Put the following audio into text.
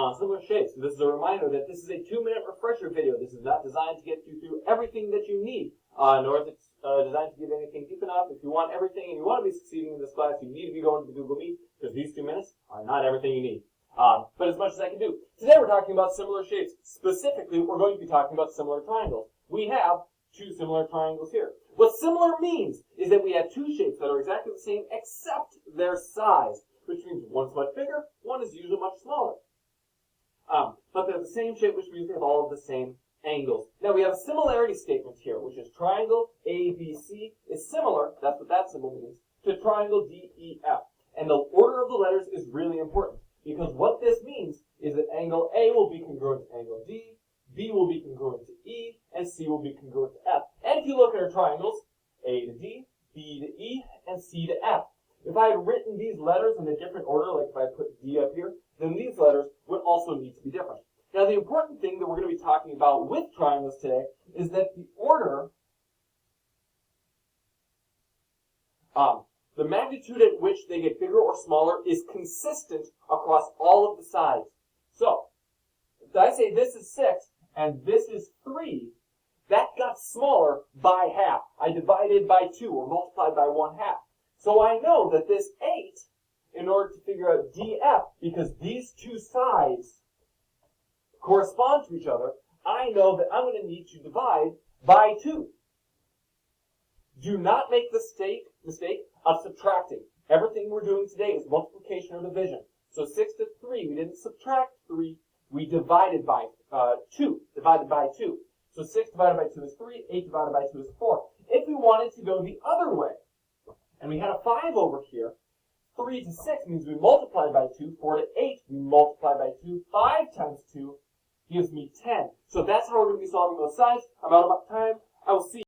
on similar shapes. So this is a reminder that this is a 2-minute refresher video. This is not designed to get you through everything that you need, nor is it designed to give anything deep enough. If you want everything and you want to be succeeding in this class, you need to be going to the Google Meet, because these 2 minutes are not everything you need. But as much as I can do. Today we're talking about similar shapes. Specifically, we're going to be talking about similar triangles. We have 2 similar triangles here. What similar means is that we have 2 shapes that are exactly the same except their size, which means one's much bigger, one is usually much smaller. But they're the same shape, which means they have all of the same angles. Now we have a similarity statement here, which is triangle ABC is similar, that's what that symbol means, to triangle DEF. And the order of the letters is really important, because what this means is that angle A will be congruent to angle D, B will be congruent to E, and C will be congruent to F. And if you look at our triangles, A to D, B to E, and C to F, if I had written these letters in a different order, like if I put D up here, then these letters would also need to be different. Now, the important thing that we're going to be talking about with triangles today is that the order, the magnitude at which they get bigger or smaller is consistent across all of the sides. So, if I say this is 6 and this is 3, that got smaller by half. I divided by 2 or multiplied by 1/2. So I know that this 8, in order to figure out DF, because these 2 sides correspond to each other, I know that I'm going to need to divide by 2. Do not make the mistake of subtracting. Everything we're doing today is multiplication or division. So 6 to 3, we didn't subtract 3, we divided by 2. Divided by 2. So 6 divided by 2 is 3, 8 divided by 2 is 4. If we wanted to go the other way, and we had a 5 over here, 3 to 6 means we multiplied by 2, 4 to 8, we multiplied by 2, 5 times 2 gives me 10. So that's how we're going to be solving those sides. I'm out of time. I will see you.